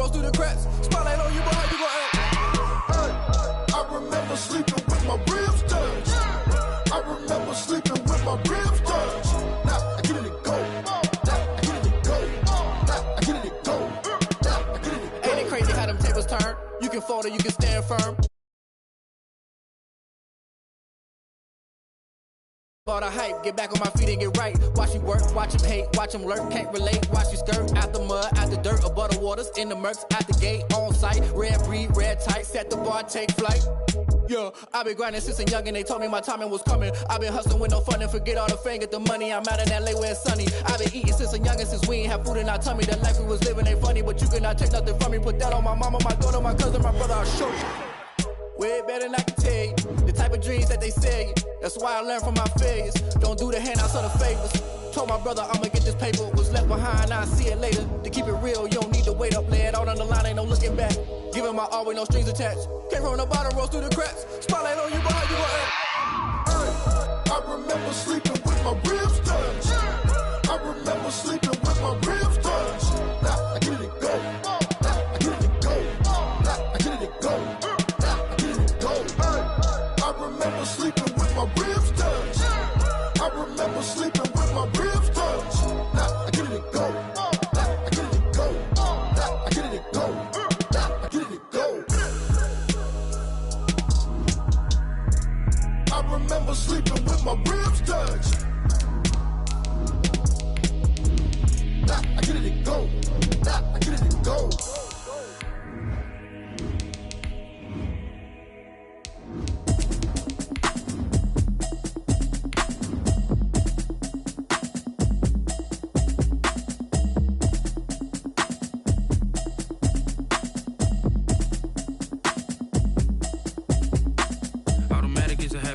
rolls through the cracks. Spotlight on you, boy, how you gon' act? I remember sleeping with my ribs touched. I remember sleeping with my ribs touched. Now I get it to go. Now I get it to go. Now I get it to go. Now I get it to go. Ain't it crazy how them tables turn? You can fold or you can stand firm. All the hype, get back on my feet and get right. Watch you work, watch him hate, watch him lurk, can't relate. Watch you skirt, out the mud, out the dirt, above the waters, in the murks, out the gate, on sight. Red breed, red tight, set the bar, take flight. Yeah, I been grinding since a young and they told me my timing was coming. I been hustling with no fun and forget all the fame, get the money. I'm out in LA where it's sunny. I been eating since a young and since we ain't have food in our tummy. The life we was living ain't funny, but you cannot take nothing from me. Put that on my mama, my daughter, my cousin, my brother, I'll show you. Way better than I can tell you. The type of dreams that they sell you. That's why I learned from my failures. Don't do the handouts or the favors. Told my brother I'ma get this paper. Was left behind, I'll see it later. To keep it real, you don't need to wait up. Lay it out on the line, ain't no looking back. Giving my all with no strings attached. Came from the bottom, rose through the cracks. Spotlight on you, boy, how you gon' act? I remember sleeping with my ribs touched. I remember sleeping with my ribs touched. Now I get it to go. Now I get it to go. Now I get it to go. I remember sleeping with my ribs touched. I remember sleeping with my ribs touched. Now I get it to go. Now I get it to go. Now I get it to go. Now I get it to go. I remember sleeping with my ribs touched. Now I get it to go. Now I get it to go.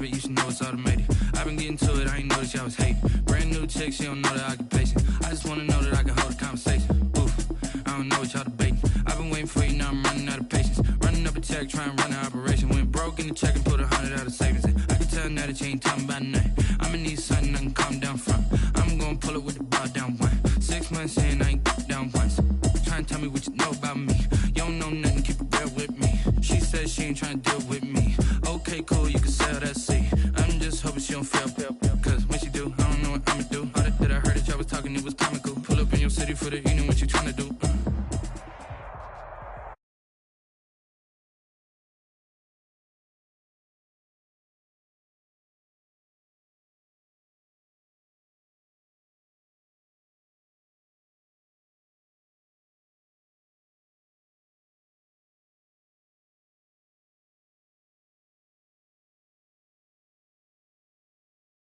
You should know it's automated. I've been getting to it, I ain't noticed y'all was hating. Brand new chick, she don't know the occupation. I just wanna know that I can hold a conversation. Oof, I don't know what y'all debating. I've been waiting for you, now I'm running out of patience. Running up a check, trying to run an operation. Went broke in the check and put 100 out of savings in. I can tell now that you ain't talking about nothing. I'ma need something I can calm down from. I'm gonna pull it with the bar down one. 6 months in, I ain't down once. Trying to tell me what you know about me. You don't know nothing, keep it real with me. She said she ain't trying to deal with me. Okay, cool, you can sell that seat. I'm just hoping she don't fail. Cause when she do, I don't know what I'ma do. All that I heard that y'all was talking, it was comical. Pull up in your city for the evening, what you trying to do?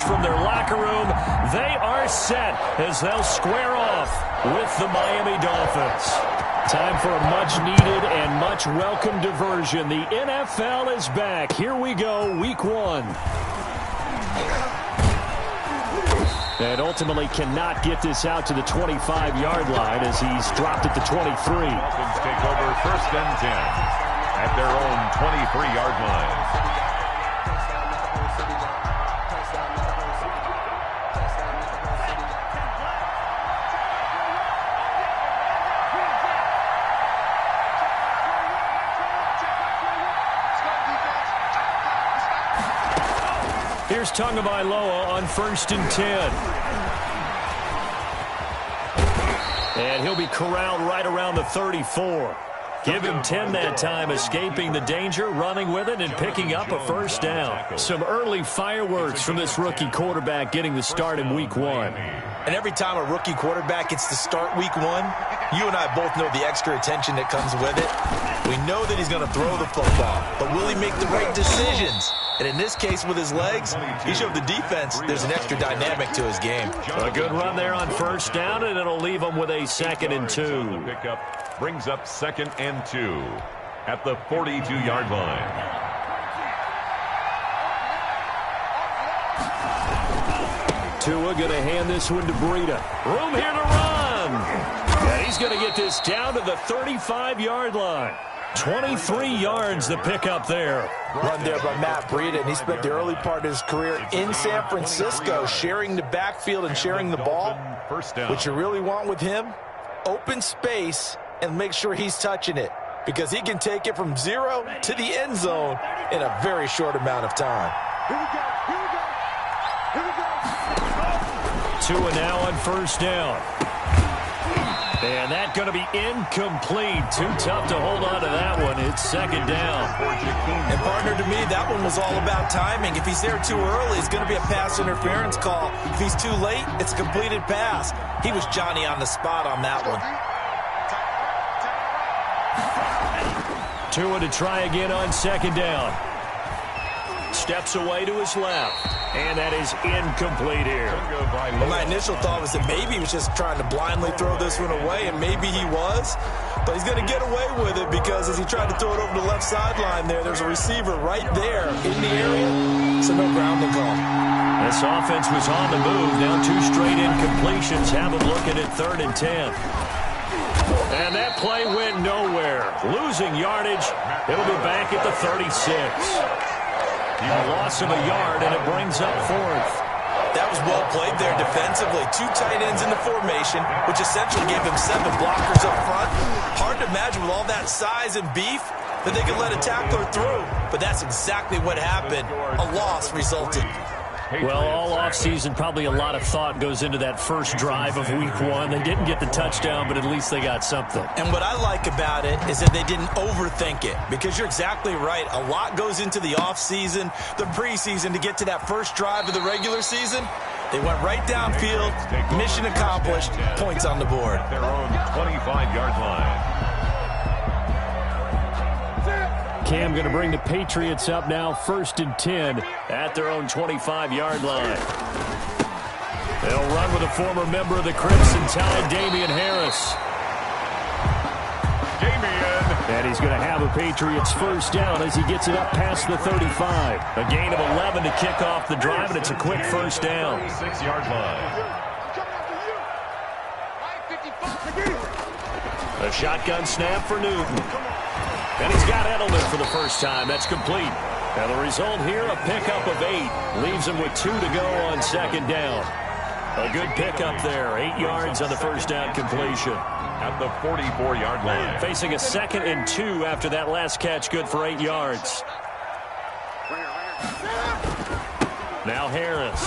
From their locker room, they are set as they'll square off with the Miami Dolphins. Time for a much-needed and much-welcome diversion. The NFL is back. Here we go, Week 1. And ultimately cannot get this out to the 25-yard line as he's dropped at the 23. Dolphins take over 1st and 10 at their own 23-yard line. Here's Tagovailoa on 1st and 10. And he'll be corralled right around the 34. Give him 10 that time, escaping the danger, running with it, and picking up a 1st down. Some early fireworks from this rookie quarterback getting the start in Week 1. And every time a rookie quarterback gets to start Week 1, you and I both know the extra attention that comes with it. We know that he's going to throw the football, but will he make the right decisions? And in this case, with his legs, he showed the defense there's an extra dynamic to his game. A good run there on 1st down, and it'll leave him with a 2nd and 2. Pickup brings up 2nd and 2 at the 42-yard line. Tua going to hand this one to Breida. Room here to run. And he's going to get this down to the 35-yard line. 23 yards the pickup there. Run there by Matt Breida, and he spent the early part of his career in San Francisco sharing the backfield and sharing the ball. What you really want with him, open space and make sure he's touching it, because he can take it from 0 to the end zone in a very short amount of time. Here we go. Here we go. Here we go. Two and now on first down. And that's going to be incomplete. Too tough to hold on to that one. It's second down. And, partner, to me, that one was all about timing. If he's there too early, it's going to be a pass interference call. If he's too late, it's a completed pass. He was Johnny on the spot on that one. Tua to try again on second down. Steps away to his left. And that is incomplete here. Well, my initial thought was that maybe he was just trying to blindly throw this one away, and maybe he was. But he's going to get away with it because as he tried to throw it over the left sideline there's a receiver right there in the area. So no grounding call. This offense was on the move. Now 2 straight incompletions. Have them looking at 3rd and 10. And that play went nowhere. Losing yardage. It'll be back at the 36. A loss of a yard, and it brings up 4th. That was well played there defensively. 2 tight ends in the formation, which essentially gave them 7 blockers up front. Hard to imagine with all that size and beef that they could let a tackler through. But that's exactly what happened. A loss resulted. Well, all offseason, probably a lot of thought goes into that first drive of week 1. They didn't get the touchdown, but at least they got something. And what I like about it is that they didn't overthink it, because you're exactly right. A lot goes into the offseason, the preseason, to get to that first drive of the regular season. They went right downfield, mission accomplished, points on the board. Their own 25-yard line. Cam going to bring the Patriots up now, 1st and 10 at their own 25-yard line. They'll run with a former member of the Crimson Tide, Damian Harris. And he's going to have a Patriots first down as he gets it up past the 35. A gain of 11 to kick off the drive, and it's a quick first down. 6-yard line. A shotgun snap for Newton. And he's got Edelman for the first time. That's complete. And the result here, a pickup of 8. Leaves him with 2 to go on second down. A good pickup there. 8 yards on the first down completion. At the 44-yard line. Facing a 2nd and 2 after that last catch, good for 8 yards. Now Harris.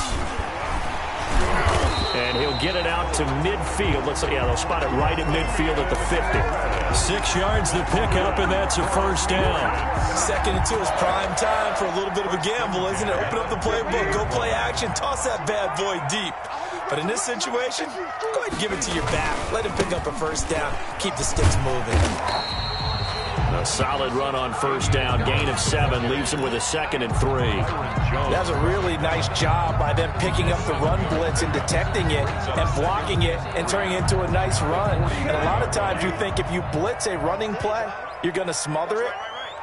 And he'll get it out to midfield. Let's see, they'll spot it right at midfield at the 50. 6 yards the pickup, and that's a first down. 2nd and 2 is prime time for a little bit of a gamble, isn't it? Open up the playbook, go play action, toss that bad boy deep. But in this situation, go ahead and give it to your back. Let him pick up a first down. Keep the sticks moving. A solid run on first down. Gain of 7 leaves him with a 2nd and 3. That was a really nice job by them picking up the run blitz and detecting it and blocking it and turning it into a nice run. And a lot of times you think if you blitz a running play, you're going to smother it.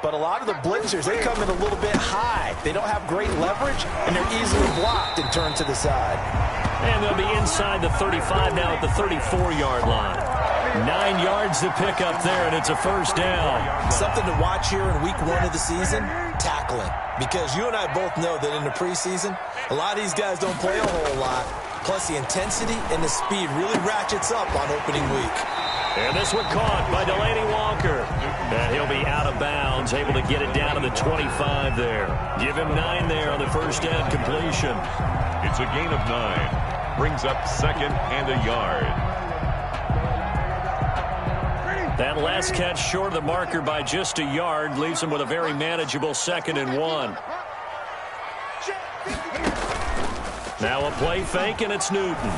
But a lot of the blitzers, they come in a little bit high. They don't have great leverage, and they're easily blocked and turned to the side. And they'll be inside the 35 now at the 34-yard line. 9 yards to pick up there, and it's a first down. Something to watch here in week 1 of the season, tackling. Because you and I both know that in the preseason, a lot of these guys don't play a whole lot. Plus, the intensity and the speed really ratchets up on opening week. And this one caught by Delaney Walker. And he'll be out of bounds, able to get it down to the 25 there. Give him 9 there on the first down completion. It's a gain of 9. Brings up 2nd and a yard. That last catch short of the marker by just a yard leaves him with a very manageable 2nd and 1. Now a play fake, and it's Newton.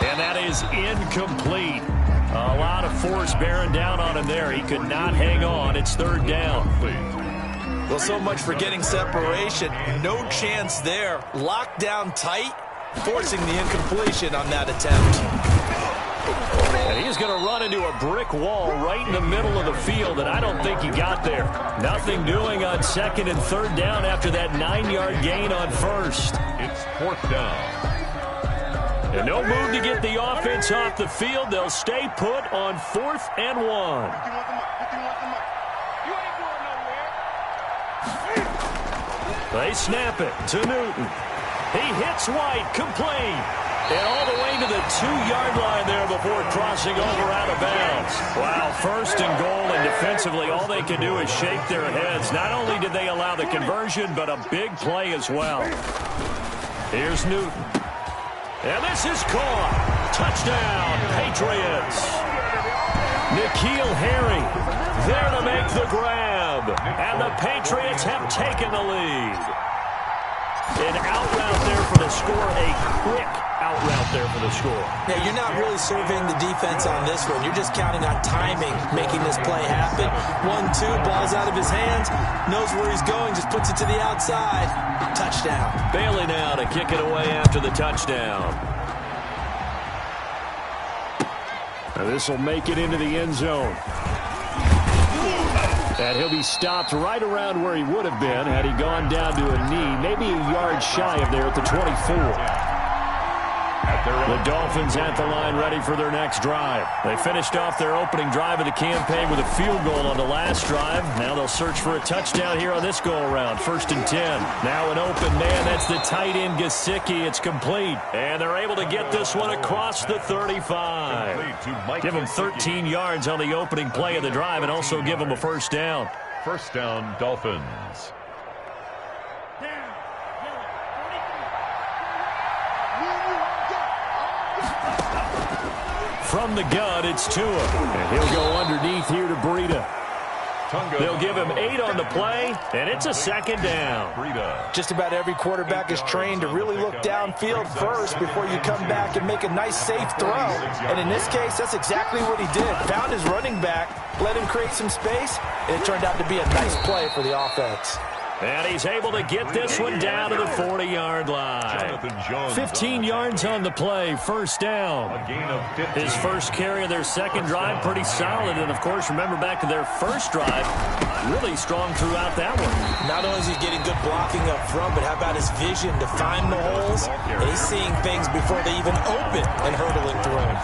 And that is incomplete. A lot of force bearing down on him there. He could not hang on. It's 3rd down. Well, so much for getting separation. No chance there. Locked down tight, forcing the incompletion on that attempt. And he's going to run into a brick wall right in the middle of the field, and I don't think he got there. Nothing doing on 2nd and 3rd down after that 9-yard gain on first. It's 4th down. And no move to get the offense off the field. They'll stay put on 4th and 1. They snap it to Newton. He hits White, complete. And all the way to the 2-yard line there before crossing over out of bounds. Wow, first and goal, and defensively all they can do is shake their heads. Not only did they allow the conversion, but a big play as well. Here's Newton. And this is caught. Touchdown, Patriots. N'Keal Harry there to make the grab. And the Patriots have taken the lead. An out route there for the score, a quick out route there for the score. Yeah, you're not really surveying the defense on this one. You're just counting on timing, making this play happen. 1-2, ball's out of his hands, knows where he's going, just puts it to the outside. Touchdown. Bailey now to kick it away after the touchdown. Now this will make it into the end zone. And he'll be stopped right around where he would have been had he gone down to a knee, maybe a yard shy of there at the 24. The Dolphins at the line ready for their next drive. They finished off their opening drive of the campaign with a field goal on the last drive. Now they'll search for a touchdown here on this go-around. 1st and 10. Now an open man. That's the tight end, Gesicki. It's complete. And they're able to get this one across the 35. Give them 13 yards on the opening play of the drive and also give them a first down. First down, Dolphins. From the gun, it's Tua. And he'll go underneath here to Breida. They'll give him 8 on the play, and it's a second down. Just about every quarterback is trained to really look downfield first before you come back and make a nice, safe throw. And in this case, that's exactly what he did. Found his running back, let him create some space, and it turned out to be a nice play for the offense. And he's able to get this one down to the 40-yard line. 15 yards on the play, first down. His first carry of their second drive, pretty solid. And, of course, remember back to their first drive, really strong throughout that one. Not only is he getting good blocking up front, but how about his vision to find the holes? And he's seeing things before they even open and hurdling through them.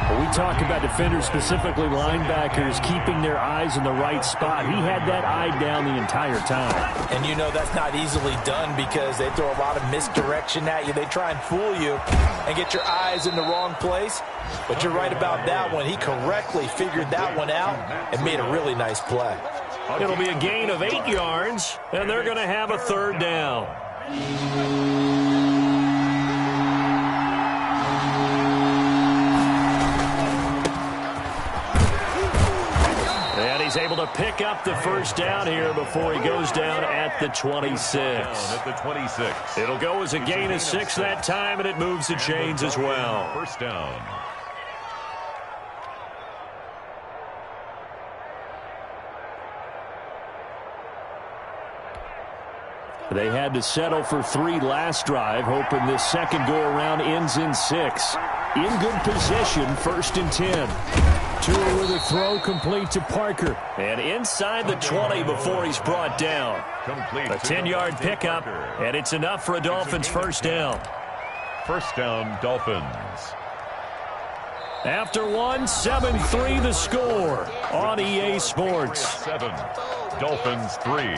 We talk about defenders, specifically linebackers, keeping their eyes in the right spot. He had that eye down the entire time. And you know that's not easily done because they throw a lot of misdirection at you. They try and fool you and get your eyes in the wrong place. But you're right about that one. He correctly figured that one out and made a really nice play. It'll be a gain of 8 yards, and they're going to have a third down. And he's able to pick up the first down here before he goes down at the 26. It'll go as a gain of 6 that time, and it moves the chains as well. First down. They had to settle for 3 last drive, hoping this second go-around ends in 6. In good position, 1st and 10. Tua with a throw complete to Parker. And inside the 20 before he's brought down. A 10-yard pickup, and it's enough for a Dolphins first down. First down, Dolphins. After 1, 7-3 the score on EA Sports. 7, Dolphins 3.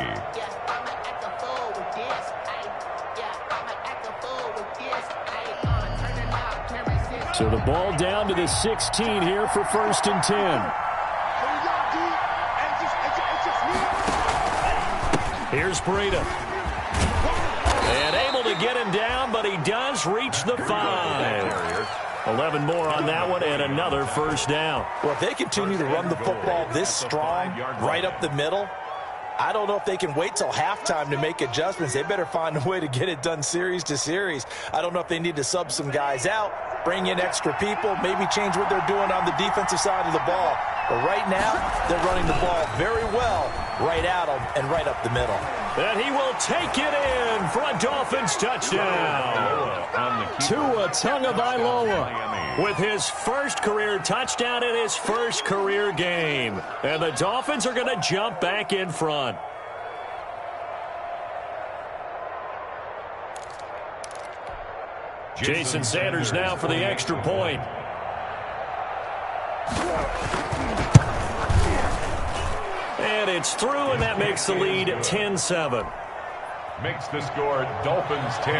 So the ball down to the 16 here for 1st and 10. Here's Breida. And able to get him down, but he does reach the 5. 11 more on that one, and another first down. Well, if they continue to run the football this strong, right up the middle, I don't know if they can wait till halftime to make adjustments. They better find a way to get it done series to series. I don't know if they need to sub some guys out, bring in extra people, maybe change what they're doing on the defensive side of the ball. But right now, they're running the ball very well right at them and right up the middle. And he will take it in for a Dolphins touchdown. Tua Tagovailoa with his first career touchdown in his first career game. And the Dolphins are going to jump back in front. Jason Sanders now for the extra point. And it's through, and that makes the lead 10-7. Makes the score Dolphins 10,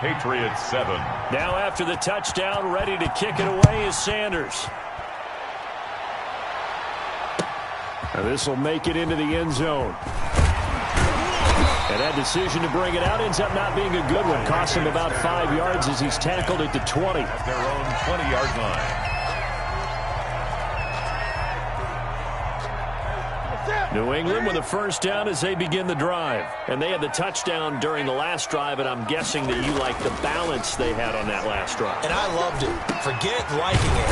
Patriots 7. Now after the touchdown, ready to kick it away is Sanders. And this will make it into the end zone. And that decision to bring it out ends up not being a good one. Cost him about 5 yards as he's tackled at the 20. At their own 20-yard line. New England with a first down as they begin the drive. And they had the touchdown during the last drive, and I'm guessing that you like the balance they had on that last drive. And I loved it. Forget liking it.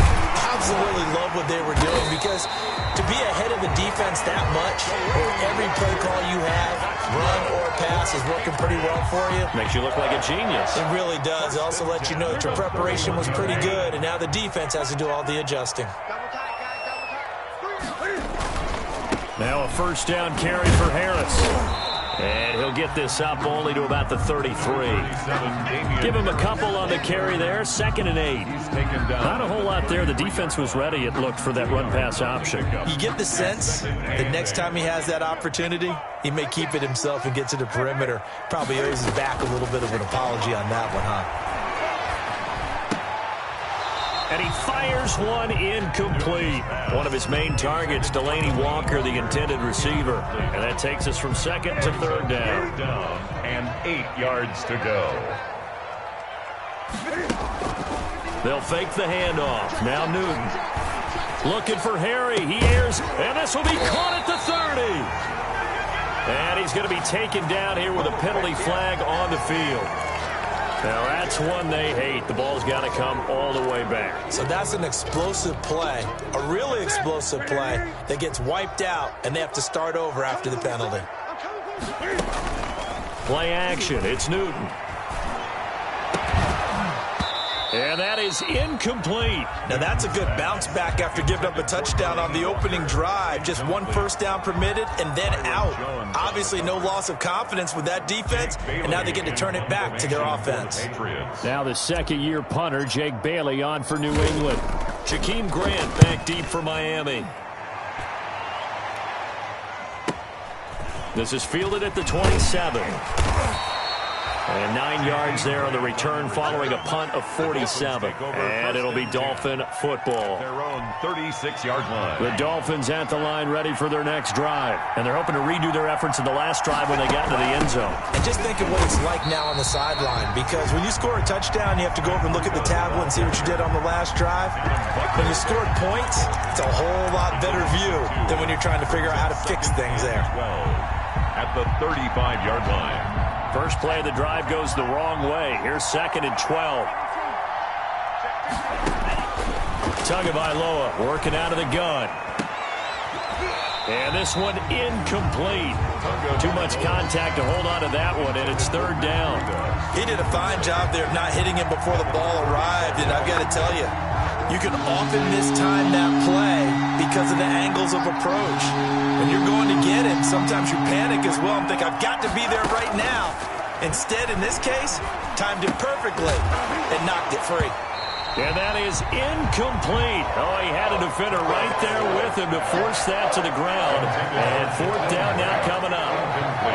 Absolutely love what they were doing, because to be ahead of the defense that much, where every play call you have, run or pass, is working pretty well for you. Makes you look like a genius. It really does. It also lets you know that your preparation was pretty good, and now the defense has to do all the adjusting. Now a first down carry for Harris. And he'll get this up only to about the 33. Give him a couple on the carry there. 2nd and 8. Not a whole lot there. The defense was ready, it looked, for that run-pass option. You get the sense that next time he has that opportunity, he may keep it himself and get to the perimeter. Probably owes his back a little bit of an apology on that one, huh? And he fires one incomplete. One of his main targets, Delaney Walker, the intended receiver. And that takes us from 2nd to 3rd down. 3rd down and 8 yards to go. They'll fake the handoff. Now Newton. Looking for Harry. He airs, and this will be caught at the 30. And he's going to be taken down here with a penalty flag on the field. Now, that's one they hate. The ball's got to come all the way back. So that's an explosive play, a really explosive play that gets wiped out, and they have to start over after the penalty. Play action. It's Newton. And that is incomplete. Now, that's a good bounce back after giving up a touchdown on the opening drive. Just one first down permitted and then out. Obviously, no loss of confidence with that defense, and now they get to turn it back to their offense. Now the second-year punter, Jake Bailey, on for New England. Jakeem Grant back deep for Miami. This is fielded at the 27. And 9 yards there on the return following a punt of 47. And it'll be Dolphin football. Their own 36-yard line. The Dolphins at the line ready for their next drive. And they're hoping to redo their efforts in the last drive when they got into the end zone. And just think of what it's like now on the sideline, because when you score a touchdown, you have to go over and look at the tablet and see what you did on the last drive. When you scored points, it's a whole lot better view than when you're trying to figure out how to fix things there. 12 at the 35-yard line. First play of the drive goes the wrong way. Here's 2nd and 12. Tagovailoa working out of the gun. And this one incomplete. Too much contact to hold on to that one, and it's 3rd down. He did a fine job there of not hitting him before the ball arrived, and I've got to tell you, you can often mistime that play because of the angles of approach. When you're going to get him, sometimes you panic as well and think, I've got to be there right now. Instead, in this case, timed it perfectly and knocked it free. And that is incomplete. Oh, he had a defender right there with him to force that to the ground. And 4th down now coming up.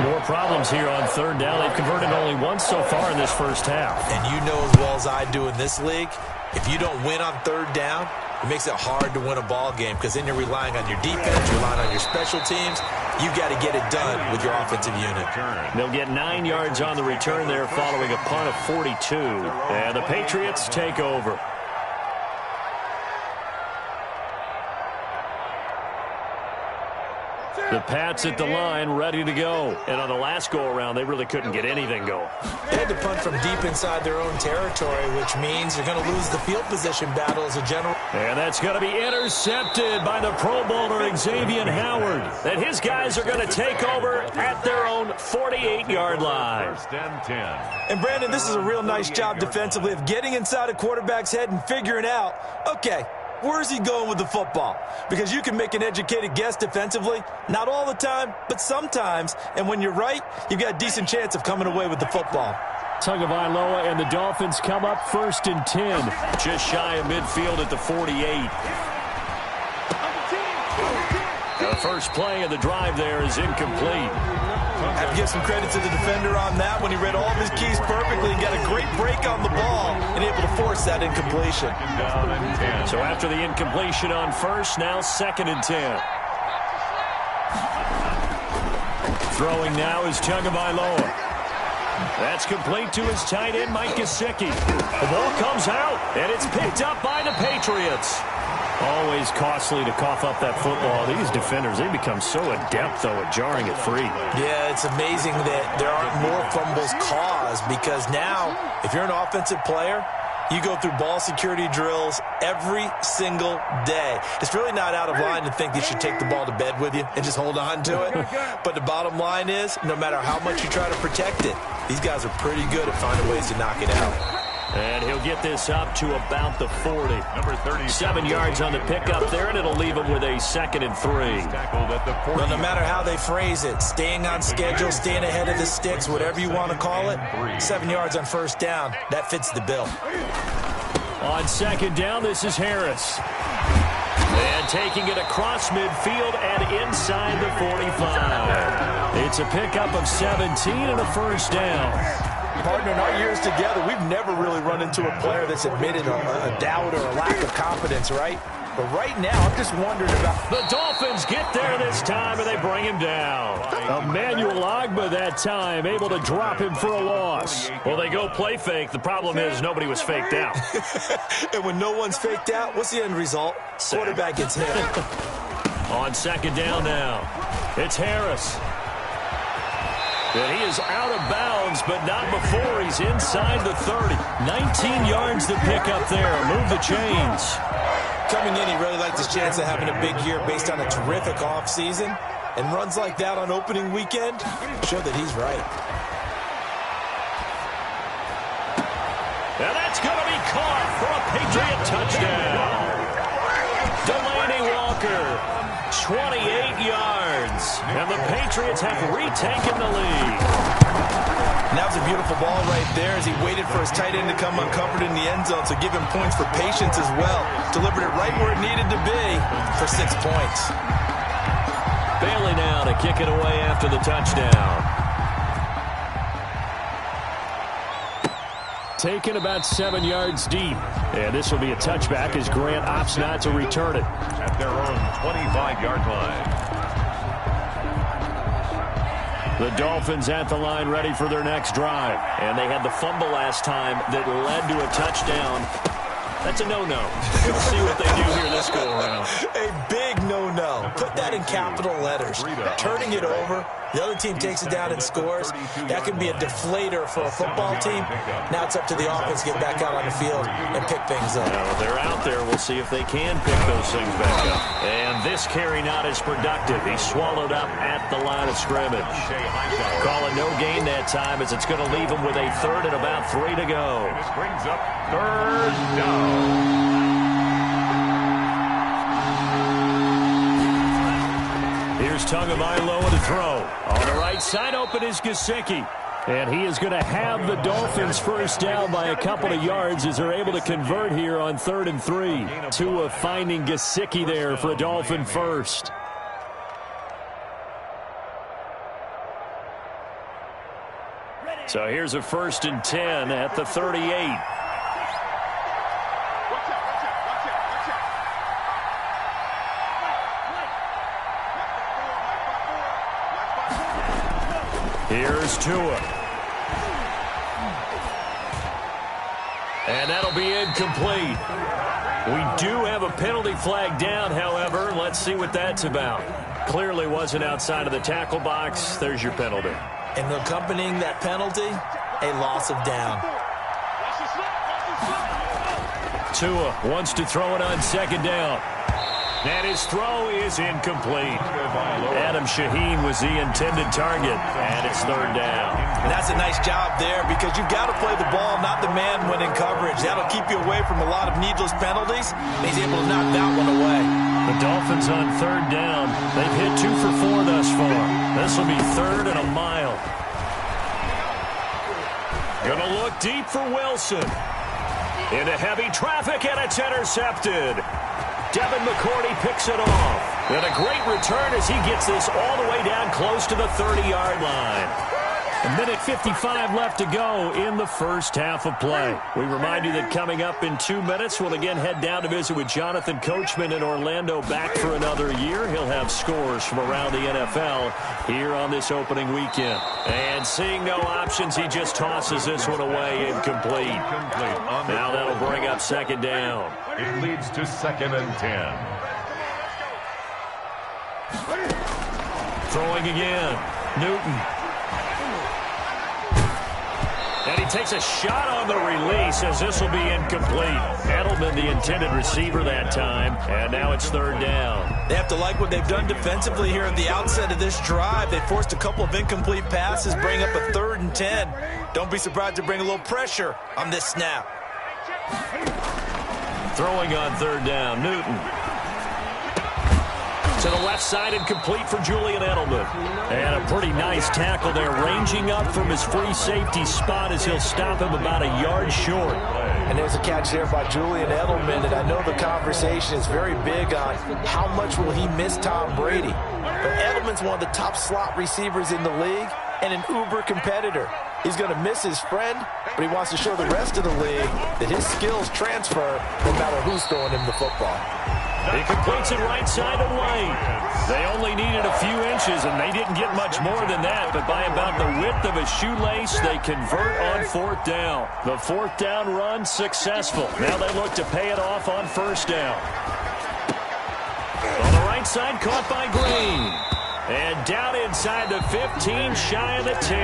More problems here on 3rd down. They've converted only once so far in this first half. And you know as well as I do in this league, if you don't win on 3rd down, it makes it hard to win a ball game, because then you're relying on your defense, you're relying on your special teams. You've got to get it done with your offensive unit. They'll get 9 yards on the return there following a punt of 42. And the Patriots take over. The Pats at the line, ready to go. And on the last go-around, they really couldn't get anything going. They had to punt from deep inside their own territory, which means they're going to lose the field position battle as a general. And that's going to be intercepted by the Pro Bowler, Xavier Howard. And his guys are going to take over at their own 48-yard line. 1st and 10. And, Brandon, this is a real nice job defensively of getting inside a quarterback's head and figuring out, okay, where's he going with the football? Because you can make an educated guess defensively. Not all the time, but sometimes. And when you're right, you've got a decent chance of coming away with the football. Tagovailoa and the Dolphins come up 1st and 10. Just shy of midfield at the 48. The first play of the drive there is incomplete. Have to give some credit to the defender on that when he read all of his keys perfectly and got a great break on the ball and able to force that incompletion. So after the incompletion on first, now 2nd and 10. Throwing now is Tagovailoa. That's complete to his tight end, Mike Gesicki. The ball comes out, and it's picked up by the Patriots. Always costly to cough up that football. These defenders, they become so adept, though, at jarring it free. Yeah, it's amazing that there aren't more fumbles caused because now, if you're an offensive player, you go through ball security drills every single day. It's really not out of line to think you should take the ball to bed with you and just hold on to it. But the bottom line is, no matter how much you try to protect it, these guys are pretty good at finding ways to knock it out. And he'll get this up to about the 40. Number 37 yards on the pickup there, and it'll leave him with a 2nd and 3. Well, no matter how they phrase it, staying on schedule, staying ahead of the sticks, whatever you want to call it, 7 yards on first down, that fits the bill. On 2nd down, this is Harris. And taking it across midfield and inside the 45. It's a pickup of 17 and a first down. Partner, in our years together, we've never really run into a player that's admitted a doubt or a lack of confidence, right? But right now, I'm just wondering about... The Dolphins get there this time, and they bring him down. Emmanuel Ogbah that time, able to drop him for a loss. Well, they go play fake. The problem is nobody was faked out. And when no one's faked out, what's the end result? Quarterback gets hit. On 2nd down now, it's Harris. And he is out of bounds, but not before he's inside the 30. 19 yards to pick up there. Move the chains. Coming in, he really liked his chance of having a big year based on a terrific offseason. And runs like that on opening weekend show that he's right. And that's going to be caught for a Patriot touchdown. Delaney Walker. 28 yards, and the Patriots have retaken the lead. And that was a beautiful ball right there as he waited for his tight end to come uncovered in the end zone, so give him points for patience as well. Delivered it right where it needed to be for 6 points. Bailey now to kick it away after the touchdown. Taken about 7 yards deep. And this will be a touchback as Grant opts not to return it. At their own 25-yard line. The Dolphins at the line ready for their next drive. And they had the fumble last time that led to a touchdown. That's a no-no. We'll see what they do here this go-around. A big no-no. Put that in capital letters. Turning it over. The other team takes it down and scores. That can be a deflator for a football team. Now it's up to the offense to get back out on the field and pick things up. Well, they're out there. We'll see if they can pick those things back up. And this carry not as productive. He's swallowed up at the line of scrimmage. Calling no gain that time as it's going to leave him with a 3rd and about 3 to go. This brings up 3rd down. Here's Tagovailoa to throw. On the right side, open is Gesicki. And he is going to have the Dolphins first down by a couple of yards as they're able to convert here on 3rd and 3. Tua finding Gesicki there for a Dolphin first. So here's a 1st and 10 at the 38. Here's Tua. And that'll be incomplete. We do have a penalty flag down, however. Let's see what that's about. Clearly wasn't outside of the tackle box. There's your penalty. And accompanying that penalty, a loss of down. Tua wants to throw it on 2nd down. And his throw is incomplete. Adam Shaheen was the intended target, and it's 3rd down. And that's a nice job there because you've got to play the ball, not the man when in coverage. That'll keep you away from a lot of needless penalties. And he's able to knock that one away. The Dolphins on 3rd down. They've hit 2 for 4 thus far. This will be 3rd and a mile. Gonna look deep for Wilson. Into heavy traffic, and it's intercepted. Devin McCourty picks it off. And a great return as he gets this all the way down close to the 30-yard line. 1:55 left to go in the first half of play. We remind you that coming up in 2 minutes, we'll again head down to visit with Jonathan Coachman in Orlando, back for another year. He'll have scores from around the NFL here on this opening weekend. And seeing no options, he just tosses this one away incomplete. Now that'll bring up second down. It leads to 2nd and 10. Throwing again. Newton. And he takes a shot on the release as this will be incomplete. Edelman, the intended receiver that time, and now it's third down. They have to like what they've done defensively here at the outset of this drive. They forced a couple of incomplete passes, bring up a 3rd and 10. Don't be surprised to bring a little pressure on this snap. Throwing on third down, Newton. To the left side and complete for Julian Edelman. And a pretty nice tackle there, ranging up from his free safety spot as he'll stop him about a yard short. And there's a catch there by Julian Edelman, and I know the conversation is very big on how much will he miss Tom Brady. But Edelman's one of the top slot receivers in the league and an uber competitor. He's going to miss his friend, but he wants to show the rest of the league that his skills transfer no matter who's throwing him the football. He completes it right side of Wayne. They only needed a few inches, and they didn't get much more than that. But by about the width of a shoelace, they convert on fourth down. The fourth down run successful. Now they look to pay it off on first down. On the right side, caught by Green. And down inside the 15, shy of the 10.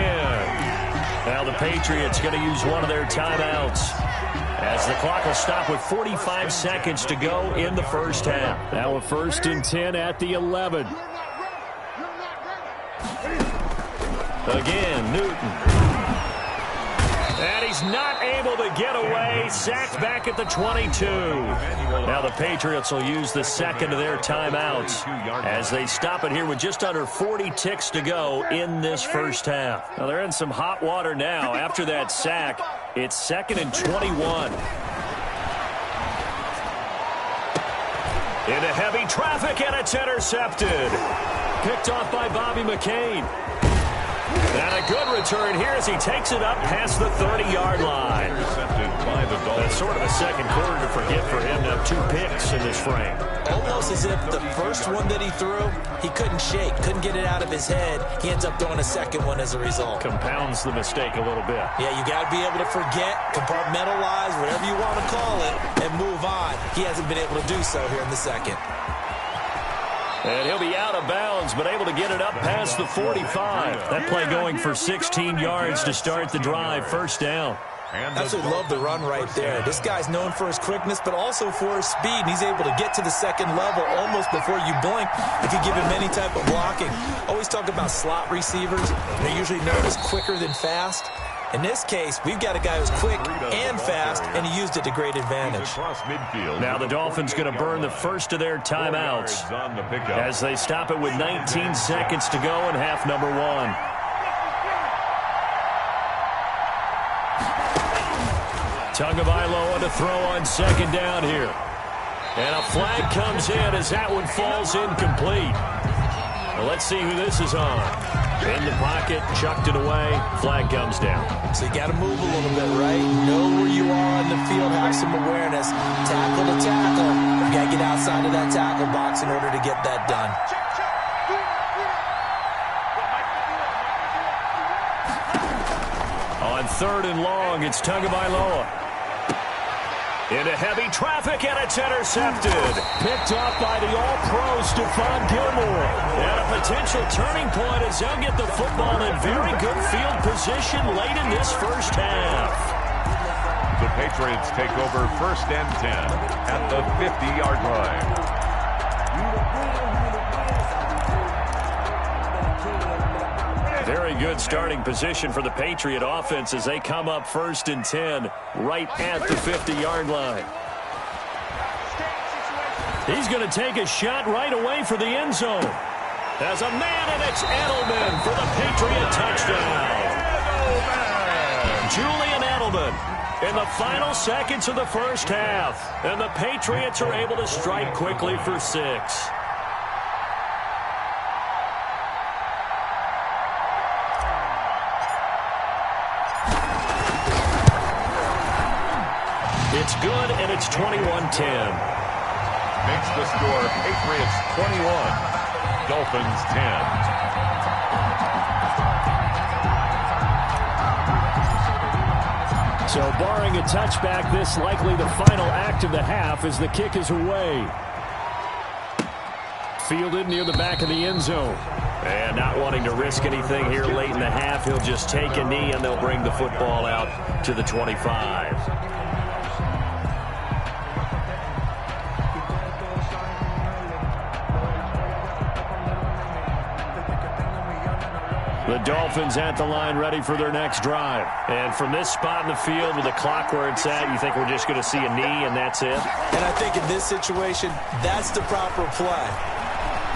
Now the Patriots going to use one of their timeouts, as the clock will stop with 45 seconds to go in the first half. Now a 1st and 10 at the 11. Again, Newton. And he's not able to get away. Sacked back at the 22. Now the Patriots will use the second of their timeouts as they stop it here with just under 40 ticks to go in this first half. Now they're in some hot water now. After that sack, it's 2nd and 21. Into heavy traffic, and it's intercepted. Picked off by Bobby McCain. And a good return here as he takes it up past the 30-yard line. That's sort of a second quarter to forget for him to have 2 picks in this frame. Almost as if the first one that he threw, he couldn't shake, couldn't get it out of his head. He ends up throwing a second one as a result. Compounds the mistake a little bit. Yeah, you got to be able to forget, compartmentalize, whatever you want to call it, and move on. He hasn't been able to do so here in the second. And he'll be out of bounds, but able to get it up past the 45. That play going for 16 yards to start the drive. First down. Absolutely love the run right there. This guy's known for his quickness, but also for his speed. And he's able to get to the second level almost before you blink if you give him any type of blocking. Always talk about slot receivers. They're usually known as quicker than fast. In this case, we've got a guy who's quick and fast, and he used it to great advantage. Now the Dolphins going to burn the first of their timeouts as they stop it with 19 seconds to go in half number 1. Tagovailoa to throw on second down here. And a flag comes in as that one falls incomplete. Well, let's see who this is on. In the pocket, chucked it away, flag comes down. So you got to move a little bit, right? Know where you are on the field, have some awareness. Tackle to tackle. You got to get outside of that tackle box in order to get that done. On 3rd and long, it's Tagovailoa. Into heavy traffic, and it's intercepted. Picked off by the all-pro Stephon Gilmore. And a potential turning point as they'll get the football in very good field position late in this first half. The Patriots take over 1st and 10 at the 50-yard line. Very good starting position for the Patriot offense as they come up 1st and 10 right at the 50-yard line. He's going to take a shot right away for the end zone. There's a man, and it's Edelman for the Patriot touchdown. Julian Edelman in the final seconds of the first half. And the Patriots are able to strike quickly for 6. It's good, and it's 21-10. Makes the score Patriots 21, Dolphins 10. So barring a touchback, this likely the final act of the half as the kick is away. Fielded near the back of the end zone. And not wanting to risk anything here late in the half, he'll just take a knee and they'll bring the football out to the 25. The Dolphins at the line ready for their next drive. And from this spot in the field with the clock where it's at, you think we're just going to see a knee and that's it? And I think in this situation, that's the proper play.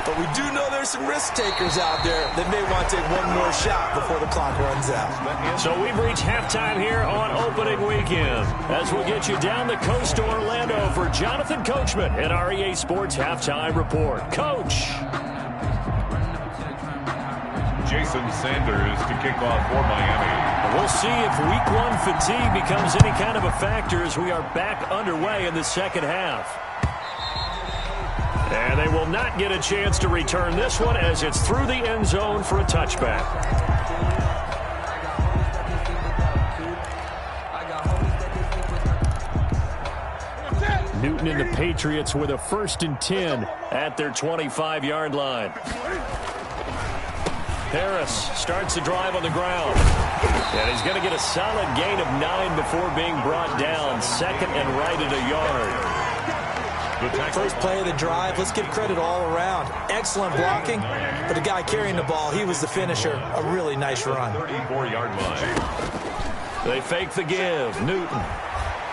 But we do know there's some risk takers out there that may want to take one more shot before the clock runs out. So we've reached halftime here on opening weekend. As we'll get you down the coast to Orlando for Jonathan Coachman at our EA Sports Halftime Report. Coach. Jason Sanders to kick off for Miami. We'll see if week one fatigue becomes any kind of a factor as we are back underway in the second half. And they will not get a chance to return this one as it's through the end zone for a touchback. Newton and the Patriots with a 1st and 10 at their 25-yard line. Harris starts the drive on the ground. And he's going to get a solid gain of 9 before being brought down. 2nd and right at a yard. First play of the drive, let's give credit all around. Excellent blocking, but the guy carrying the ball, he was the finisher. A really nice run. 34-yard line. They fake the give. Newton.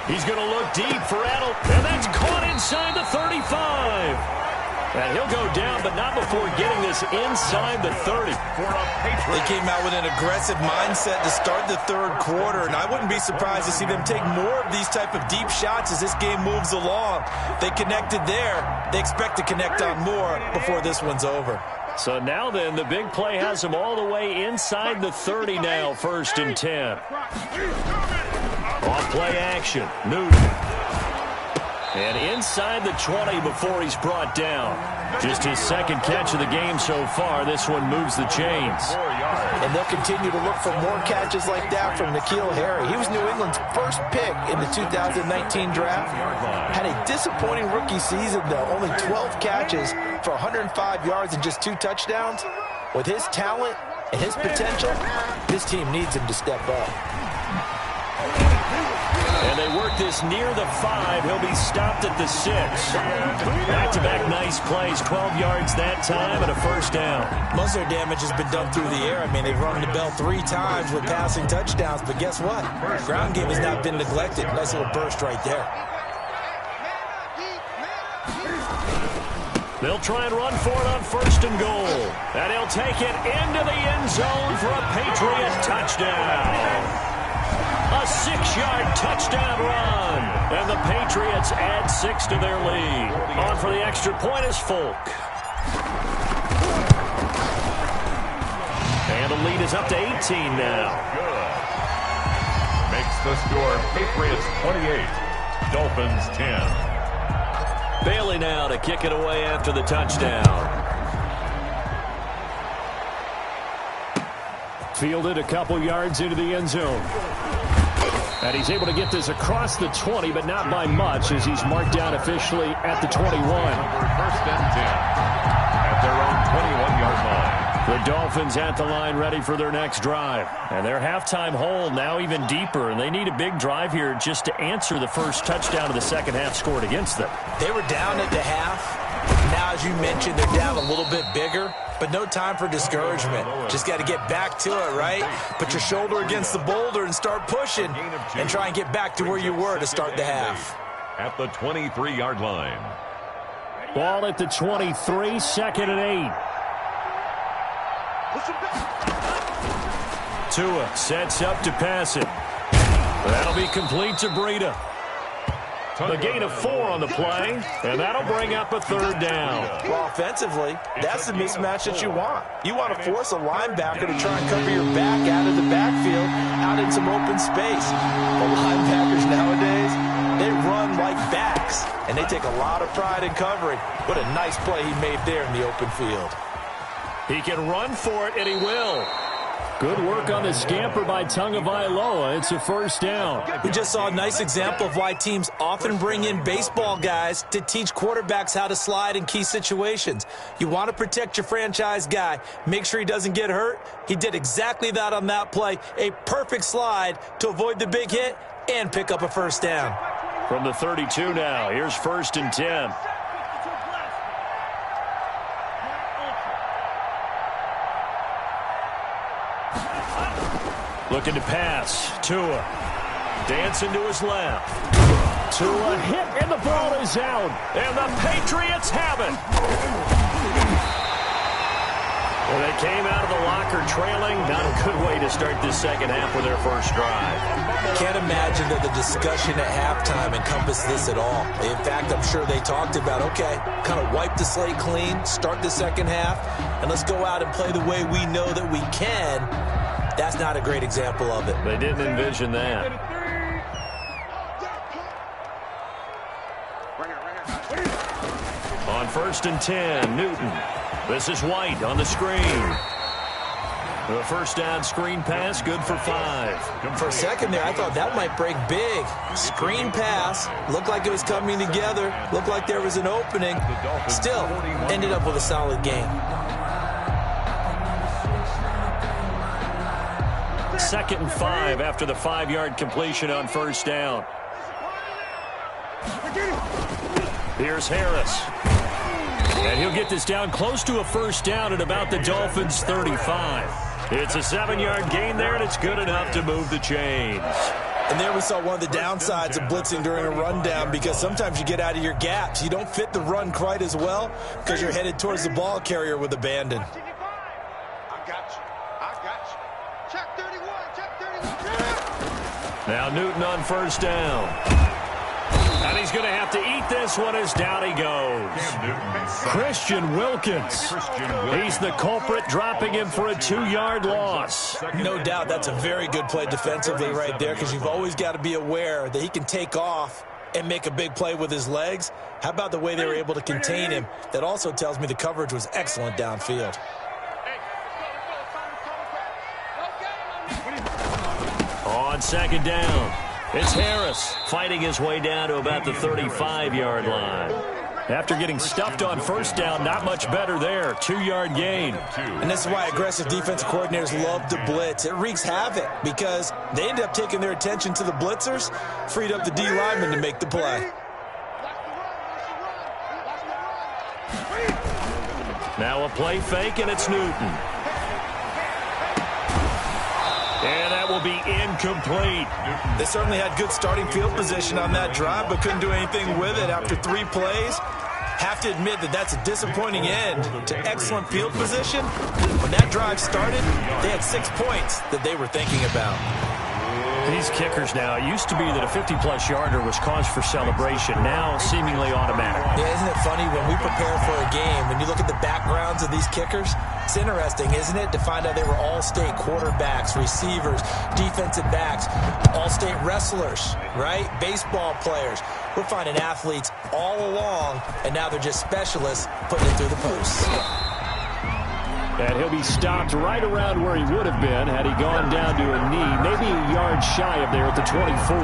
He's going to look deep for Adel. And that's caught inside the 35. And he'll go down, but not before getting this inside the 30. They came out with an aggressive mindset to start the third quarter, and I wouldn't be surprised to see them take more of these type of deep shots as this game moves along. They connected there. They expect to connect on more before this one's over. So now then, the big play has them all the way inside the 30 now, 1st and 10. Off play action, Newton. And inside the 20 before he's brought down. Just his 2nd catch of the game so far. This one moves the chains. And they'll continue to look for more catches like that from N'Keal Harry. He was New England's first pick in the 2019 draft. Had a disappointing rookie season, though. Only 12 catches for 105 yards and just 2 touchdowns. With his talent and his potential, this team needs him to step up. And they work this near the 5. He'll be stopped at the 6. Back-to-back nice plays. 12 yards that time and a 1st down. Most of their damage has been done through the air. I mean, they've rung the bell 3 times with passing touchdowns. But guess what? Ground game has not been neglected. Nice little burst right there. They'll try and run for it on 1st and goal. And he'll take it into the end zone for a Patriot touchdown. A 6-yard touchdown run. And the Patriots add 6 to their lead. On for the extra point is Folk. And the lead is up to 18 now. Good. Makes the score Patriots 28, Dolphins 10. Bailey now to kick it away after the touchdown. Fielded a couple yards into the end zone. And he's able to get this across the 20, but not by much as he's marked down officially at the 21. 1st and 10 at their own 21-yard line. The Dolphins at the line ready for their next drive. And their halftime hole now even deeper, and they need a big drive here just to answer the first touchdown of the second half scored against them. They were down at the half. Now, as you mentioned, they're down a little bit bigger, but no time for discouragement. Just got to get back to it, right? Put your shoulder against the boulder and start pushing and try and get back to where you were to start the half. At the 23-yard line. Ball at the 23, 2nd and 8. Tua sets up to pass it. That'll be complete to Breida. A gain of 4 on the play, and that'll bring up a 3rd down. Well, offensively, that's the mismatch that you want. You want to force a linebacker to try and cover your back out of the backfield, out in some open space. The linebackers nowadays, they run like backs, and they take a lot of pride in covering. What a nice play he made there in the open field. He can run for it, and he will. Good work on the scamper by Tagovailoa. It's a first down. We just saw a nice example of why teams often bring in baseball guys to teach quarterbacks how to slide in key situations. You want to protect your franchise guy. Make sure he doesn't get hurt. He did exactly that on that play. A perfect slide to avoid the big hit and pick up a first down. From the 32 now, here's 1st and 10. Looking to pass. Tua. Dancing to his left. Tua hit, and the ball is out. And the Patriots have it. Well, they came out of the locker trailing. Not a good way to start this second half with their first drive. Can't imagine that the discussion at halftime encompassed this at all. In fact, I'm sure they talked about, okay, kind of wipe the slate clean, start the second half, and let's go out and play the way we know that we can. That's not a great example of it. They didn't envision that. On 1st and 10, Newton. This is White on the screen. The first down screen pass, good for 5. For a second there, I thought that might break big. Screen pass, looked like it was coming together, looked like there was an opening. Still, ended up with a solid game. 2nd and 5 after the 5-yard completion on first down. Here's Harris. And he'll get this down close to a first down at about the Dolphins' 35. It's a 7-yard gain there, and it's good enough to move the chains. And there we saw one of the downsides of blitzing during a rundown, because sometimes you get out of your gaps. You don't fit the run quite as well because you're headed towards the ball carrier with abandon. Now Newton on first down. And he's going to have to eat this one as down he goes. Christian Wilkins. He's the culprit, dropping him for a 2-yard loss. No doubt that's a very good play defensively right there, because you've always got to be aware that he can take off and make a big play with his legs. How about the way they were able to contain him? That also tells me the coverage was excellent downfield. On 2nd down, it's Harris fighting his way down to about the 35-yard line. After getting stuffed on first down, not much better there. 2-yard gain. And this is why aggressive defensive coordinators love to blitz. It wreaks havoc because they end up taking their attention to the blitzers, freed up the D lineman to make the play. Now a play fake, and it's Newton. And that will be incomplete. They certainly had good starting field position on that drive, but couldn't do anything with it after 3 plays. Have to admit that that's a disappointing end to excellent field position. When that drive started, they had 6 points that they were thinking about. These kickers now, it used to be that a 50-plus yarder was cause for celebration. Now seemingly automatic. Yeah, isn't it funny when we prepare for a game, when you look at the backgrounds of these kickers, it's interesting, isn't it, to find out they were all-state quarterbacks, receivers, defensive backs, all-state wrestlers, right? Baseball players. We're finding athletes all along, and now they're just specialists putting it through the posts. And he'll be stopped right around where he would have been had he gone down to a knee, maybe a yard shy of there at the 24.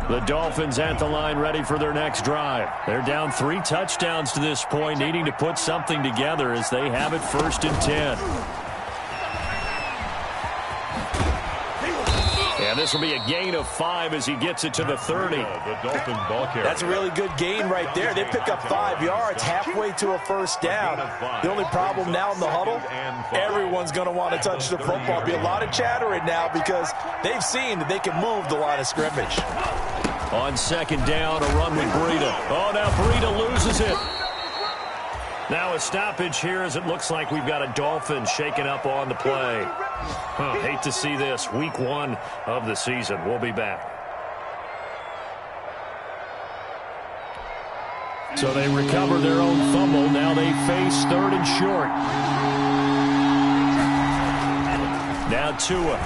The Dolphins at the line, ready for their next drive. They're down 3 touchdowns to this point, needing to put something together as they have it 1st and 10. And this will be a gain of 5 as he gets it to the 30. That's a really good gain right there. They pick up 5 yards halfway to a first down. The only problem now in the huddle, everyone's going to want to touch the football. Be a lot of chattering now because they've seen that they can move the line of scrimmage. On 2nd down, a run with Breida. Oh, now Breida loses it. Now a stoppage here as it looks like we've got a Dolphin shaken up on the play. Hate to see this. Week 1 of the season. We'll be back. So they recover their own fumble. Now they face 3rd and short. Now Tua.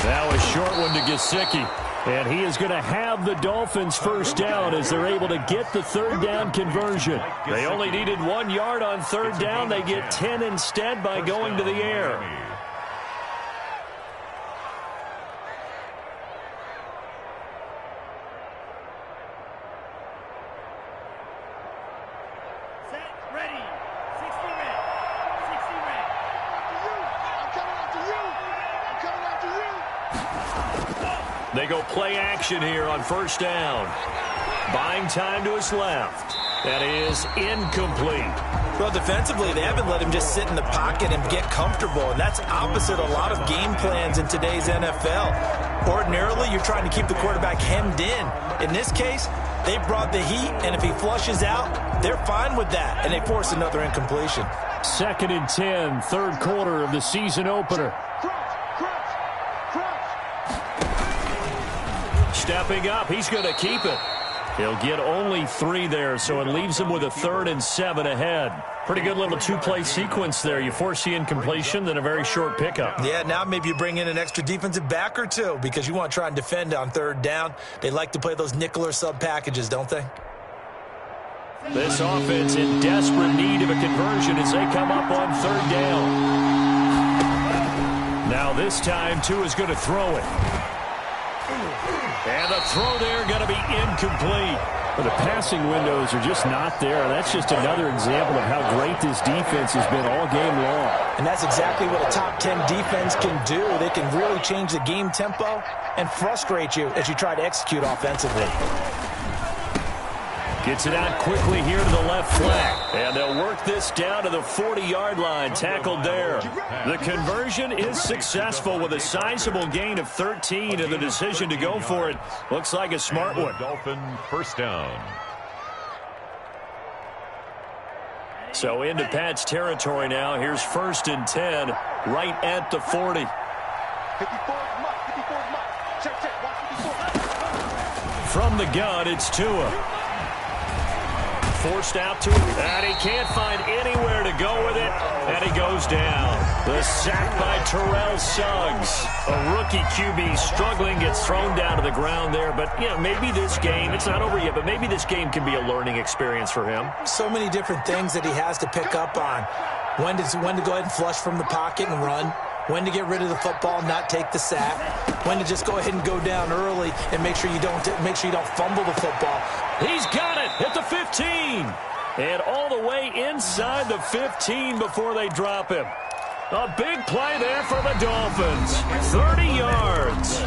Now a short one to Gesicki. And he is going to have the Dolphins first down as they're able to get the 3rd down conversion. They only needed 1 yard on 3rd down. They get 10 instead by going to the air. They go play action here on 1st down. Buying time to his left. That is incomplete. Well, defensively, they haven't let him just sit in the pocket and get comfortable, and that's opposite a lot of game plans in today's NFL. Ordinarily, you're trying to keep the quarterback hemmed in. In this case, they brought the heat, and if he flushes out, they're fine with that, and they force another incompletion. 2nd and 10, 3rd quarter of the season opener. Stepping up, he's going to keep it. He'll get only 3 there, so it leaves him with a 3rd and 7 ahead. Pretty good little 2-play sequence there. You force the incompletion, then a very short pickup. Yeah, now maybe you bring in an extra defensive back or 2 because you want to try and defend on 3rd down. They like to play those nickel or sub packages, don't they? This offense in desperate need of a conversion as they come up on 3rd down. Now this time, Tua is going to throw it. And the throw there going to be incomplete. But the passing windows are just not there. That's just another example of how great this defense has been all game long. And that's exactly what a top 10 defense can do. They can really change the game tempo and frustrate you as you try to execute offensively. Gets it out quickly here to the left flank. And they'll work this down to the 40-yard line, tackled there. The conversion is successful with a sizable gain of 13, and the decision to go for it looks like a smart one. Dolphin 1st down. So into Pat's territory now. Here's 1st and 10, right at the 40. From the gun, it's Tua. Forced out to him, and he can't find anywhere to go with it, and he goes down. The sack by Terrell Suggs. A rookie QB struggling, gets thrown down to the ground there, but yeah, maybe this game, it's not over yet, but maybe this game can be a learning experience for him. So many different things that he has to pick up on. When to go ahead and flush from the pocket and run. When to get rid of the football, not take the sack. When to just go ahead and go down early and make sure you don't fumble the football. He's got it at the 15. And all the way inside the 15 before they drop him. A big play there for the Dolphins. 30 yards.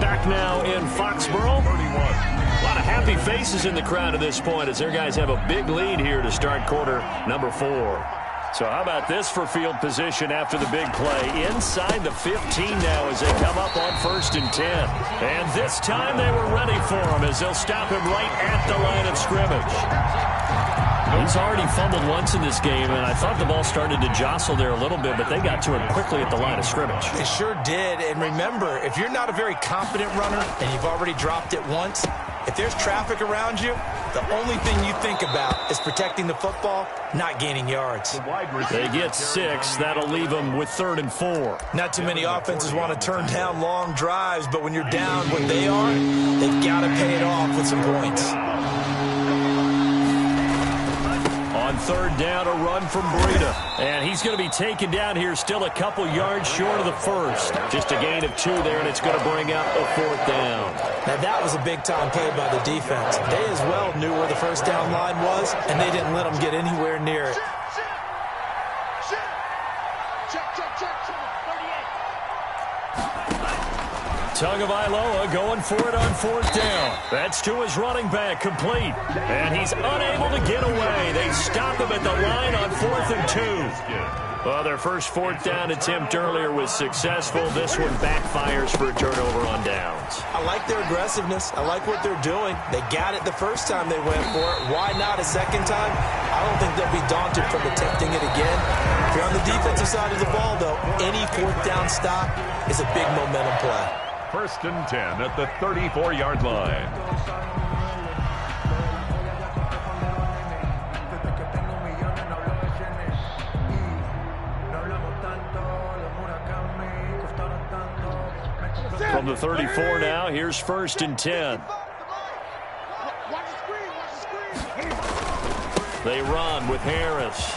Back now in Foxborough. 31. A lot of happy faces in the crowd at this point as their guys have a big lead here to start quarter number 4. So how about this for field position after the big play? Inside the 15 now as they come up on 1st and 10. And this time they were ready for him as they'll stop him right at the line of scrimmage. He's already fumbled once in this game, and I thought the ball started to jostle there a little bit, but they got to him quickly at the line of scrimmage. It sure did. And remember, if you're not a very confident runner and you've already dropped it once, if there's traffic around you, the only thing you think about is protecting the football, not gaining yards. They get 6. That'll leave them with 3rd and 4. Not too many offenses want to turn down long drives, but when you're down what they are, they've got to pay it off with some points. On 3rd down, a run from Breida. And he's going to be taken down here still a couple yards short of the 1st. Just a gain of 2 there, and it's going to bring up a 4th down. Now, that was a big-time play by the defense. They as well knew where the 1st down line was, and they didn't let them get anywhere near it. Tagovailoa going for it on 4th down. That's to his running back, complete. And he's unable to get away. They stop him at the line on 4th and 2. Well, their first 4th down attempt earlier was successful. This one backfires for a turnover on downs. I like their aggressiveness. I like what they're doing. They got it the first time they went for it. Why not a second time? I don't think they'll be daunted from attempting it again. If you're on the defensive side of the ball, though, any 4th down stop is a big momentum play. 1st and 10 at the 34-yard line. From the 34 now, here's 1st and 10. They run with Harris.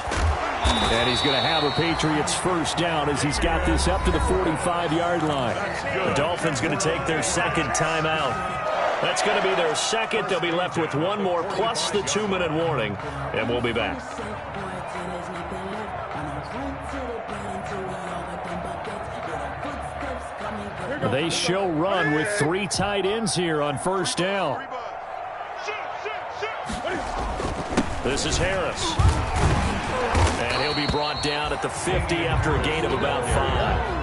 And he's going to have a Patriots first down as he's got this up to the 45-yard line. The Dolphins going to take their second timeout. That's going to be their second. They'll be left with one more plus the 2-minute warning, and we'll be back. They show run with 3 tight ends here on first down. This is Harris. And he'll be brought down at the 50 after a gain of about 5.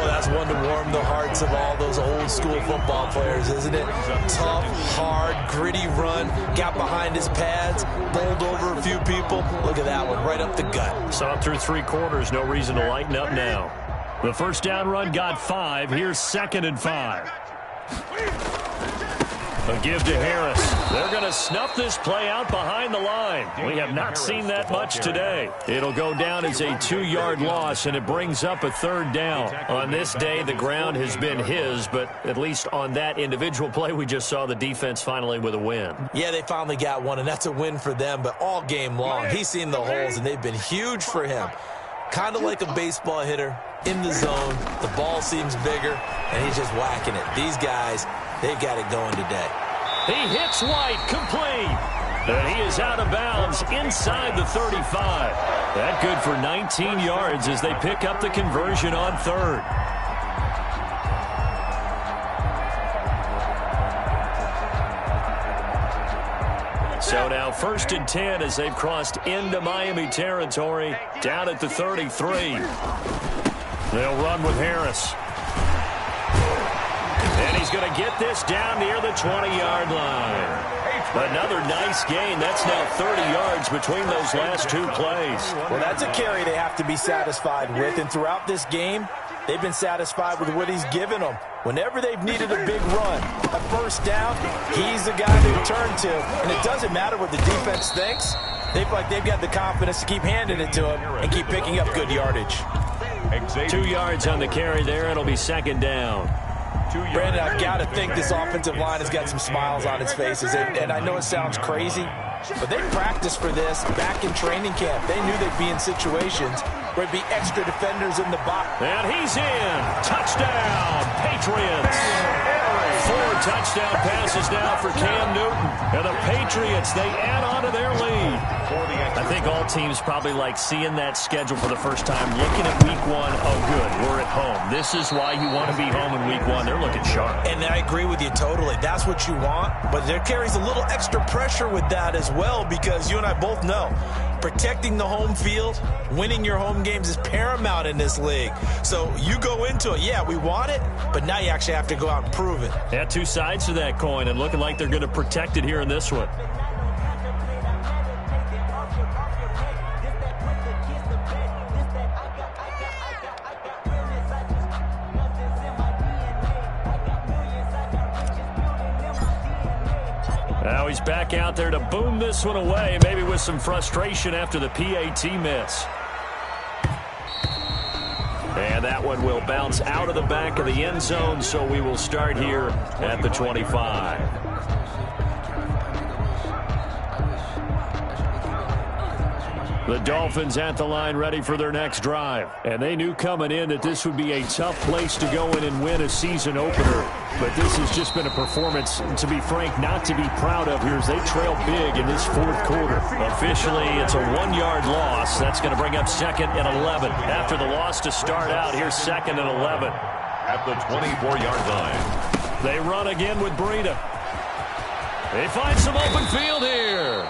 That's one to warm the hearts of all those old school football players, isn't it? Tough, hard, gritty run. Got behind his pads, bowled over a few people. Look at that one, right up the gut. Saw it through 3 quarters. No reason to lighten up now. The first down run got 5. Here's 2nd and 5. A give to Harris. They're going to snuff this play out behind the line. We have not seen that much today. It'll go down as a 2-yard loss, and it brings up a 3rd down. On this day, the ground has been his, but at least on that individual play, we just saw the defense finally with a win. Yeah, they finally got one, and that's a win for them, but all game long, he's seen the holes, and they've been huge for him. Kind of like a baseball hitter in the zone. The ball seems bigger, and he's just whacking it. These guys, they've got it going today. He hits White, complete. And he is out of bounds inside the 35. That good for 19 yards as they pick up the conversion on 3rd. So now 1st and 10 as they've crossed into Miami territory, down at the 33. They'll run with Harris. And he's going to get this down near the 20-yard line. Another nice gain. That's now 30 yards between those last 2 plays. Well, that's a carry they have to be satisfied with, and throughout this game, they've been satisfied with what he's given them. Whenever they've needed a big run, a first down, he's the guy they turn to. And it doesn't matter what the defense thinks. They feel like they've got the confidence to keep handing it to him and keep picking up good yardage. 2 yards on the carry there. It'll be 2nd down. Brandon, I've got to think this offensive line has got some smiles on its faces. And I know it sounds crazy, but they practiced for this back in training camp. They knew they'd be in situations where it'd be extra defenders in the box. And he's in. Touchdown, Patriots. 4 touchdown passes now for Cam Newton. And the Patriots, they add on to their lead. I think all teams probably like seeing that schedule for the first time, looking at week 1. Oh, good, we're at home. This is why you want to be home in week 1. They're looking sharp. And I agree with you totally. That's what you want. But there carries a little extra pressure with that as well, because you and I both know protecting the home field, winning your home games is paramount in this league. So you go into it, yeah, we want it, but now you actually have to go out and prove it. Yeah, 2 sides to that coin, and looking like they're going to protect it here in this one. Now he's back out there to boom this one away, maybe with some frustration after the PAT miss. And that one will bounce out of the back of the end zone, so we will start here at the 25. The Dolphins at the line ready for their next drive. And they knew coming in that this would be a tough place to go in and win a season opener. But this has just been a performance, to be frank, not to be proud of here as they trail big in this 4th quarter. Officially, it's a 1-yard loss. That's going to bring up 2nd and 11. After the loss to start out, here's 2nd and 11. At the 24-yard line. They run again with Breida. They find some open field here.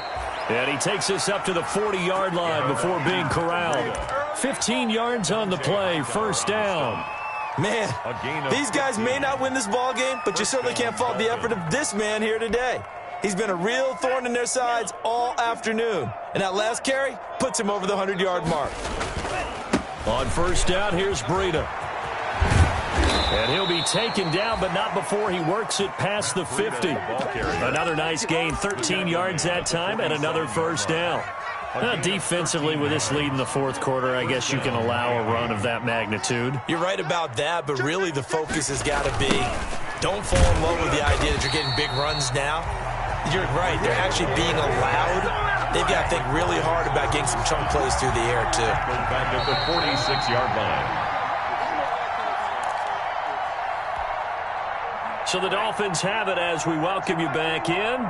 And he takes us up to the 40-yard line before being corralled. 15 yards on the play, first down. Man, these guys may not win this ball game, but you certainly can't fault the effort of this man here today. He's been a real thorn in their sides all afternoon. And that last carry puts him over the 100-yard mark. On first down, here's Breida. And he'll be taken down, but not before he works it past the 50. Another nice gain, 13 yards that time, and another first down. Defensively, with this lead in the fourth quarter, I guess you can allow a run of that magnitude. You're right about that, but really the focus has got to be don't fall in love with the idea that you're getting big runs now. You're right. They're actually being allowed. They've got to think really hard about getting some chunk plays through the air, too. Back at the 46-yard line. So the Dolphins have it as we welcome you back in.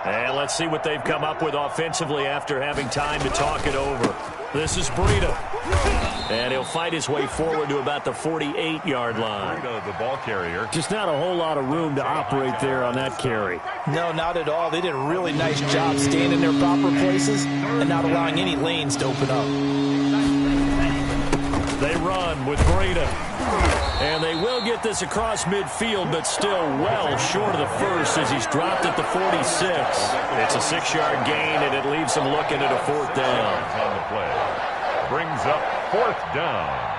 And let's see what they've come up with offensively after having time to talk it over. This is Breida. And he'll fight his way forward to about the 48-yard line. Breida, the ball carrier. Just not a whole lot of room to operate there on that carry. No, not at all. They did a really nice job staying in their proper places and not allowing any lanes to open up. They run with Breida. And they will get this across midfield, but still well short of the first as he's dropped at the 46. It's a 6-yard gain, and it leaves him looking at a fourth down. On the play. Brings up fourth down.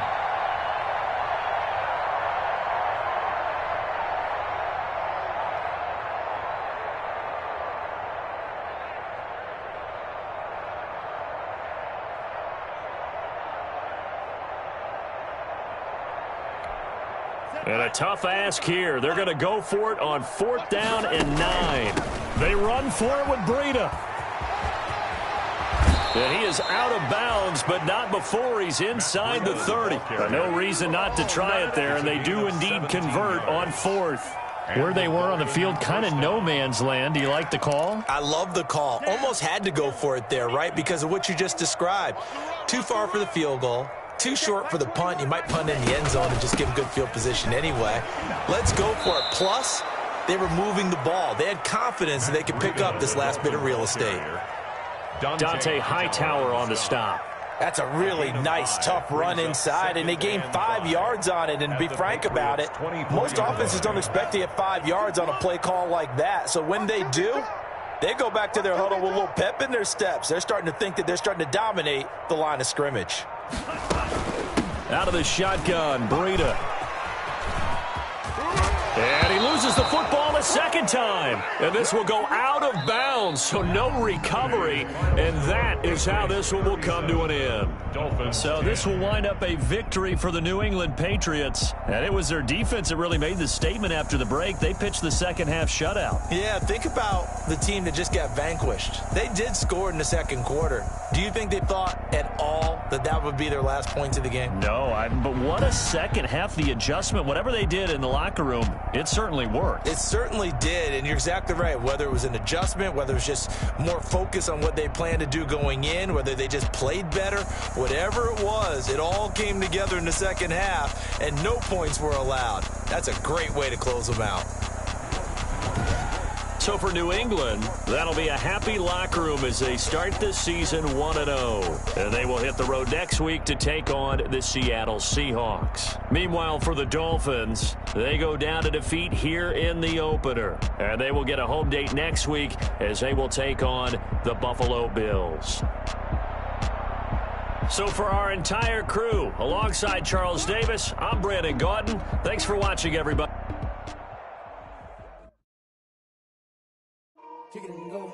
And a tough ask here. They're going to go for it on fourth down and 9. They run for it with Breida. And he is out of bounds, but not before he's inside the 30. No reason not to try it there, and they do indeed convert on fourth. Where they were on the field, kind of no man's land. Do you like the call? I love the call. Almost had to go for it there, right, because of what you just described. Too far for the field goal. Too short for the punt. You might punt in the end zone and just give him good field position anyway. Let's go for it. Plus, they were moving the ball. They had confidence that they could pick up this last bit of real estate. Dante Hightower on the stop. That's a really nice, tough run inside, and they gained 5 yards on it. And to be frank about it, most offenses don't expect to get 5 yards on a play call like that. So when they do, they go back to their huddle with a little pep in their steps. They're starting to think that they're starting to dominate the line of scrimmage. Out of the shotgun, Breida. And he loses the football a second time. And this will go out of bounds, so no recovery. And that is how this one will come to an end. So this will wind up a victory for the New England Patriots. And it was their defense that really made the statement after the break. They pitched the second half shutout. Yeah, think about the team that just got vanquished. They did score in the second quarter. Do you think they thought at all that that would be their last points of the game? No, but what a second half. The adjustment, whatever they did in the locker room, it certainly worked. It certainly did, and you're exactly right. Whether it was an adjustment, whether it was just more focus on what they planned to do going in, whether they just played better, whatever it was, it all came together in the second half, and no points were allowed. That's a great way to close them out. So for New England, that'll be a happy locker room as they start this season 1-0. And they will hit the road next week to take on the Seattle Seahawks. Meanwhile, for the Dolphins, they go down to defeat here in the opener. And they will get a home date next week as they will take on the Buffalo Bills. So for our entire crew, alongside Charles Davis, I'm Brandon Gaudin. Thanks for watching, everybody. Kick it and go.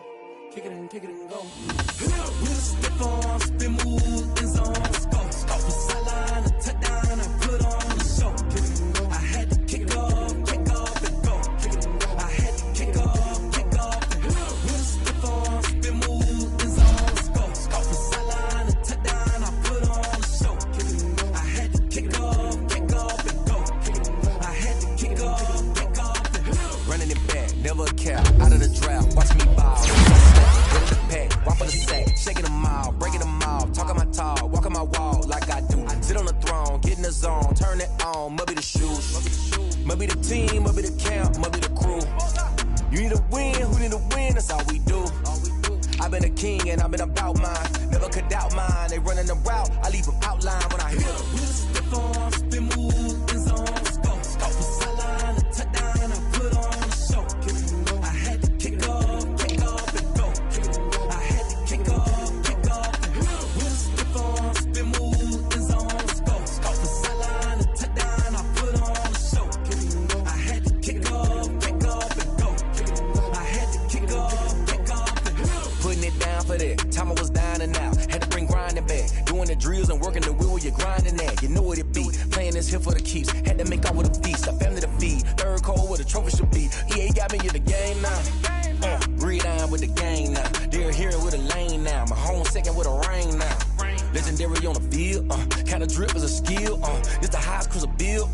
Kick it and go. We'll step on, spin, move, and zone. Off the sideline, a touchdown, I put on the show. Kick it and go. I had to kick off and go. Kick it and go. I had to kick off and go. We'll step on, spin, move, and zone. Off the sideline, a touchdown, I put on the show. Kick it and go. I had to kick off and go. Kick it and go. I had to kick off and go. Running it back, never a cap, out of the draft. Watch me ball. With the pack, walk for the sack, shaking them all, breaking them all, talking my talk, walking my wall like I do. Sit on the throne, get in the zone, turn it on, must be the shoes, must be the team, must be the camp, must be the crew. You need a win, who need a win? That's all we do. I've been a king and I've been about mine, never could doubt mine. They running the route, I leave them outline when I hit them. We'll step on, spin, move, and zone. Off the sideline, a touchdown, I put on the show. I had to kick off and go. I had to kick off and go. We'll step on, spin, move, and zone. Off the sideline, a touchdown, I put on the show. I had to kick off and go. I had to kick off and go. Putting it down for that time I was down and out. working the wheel where you're grinding at. You know what it be. Playing this here for the keeps. Had to make out with a feast. A family to feed. Third cold where the trophy should be. EA got me in the game now. Breed on with the gang now. They're here with a lane now. My home second with a ring now. Legendary on the field. Kinda drip is a skill. It's the highest cruiser bill.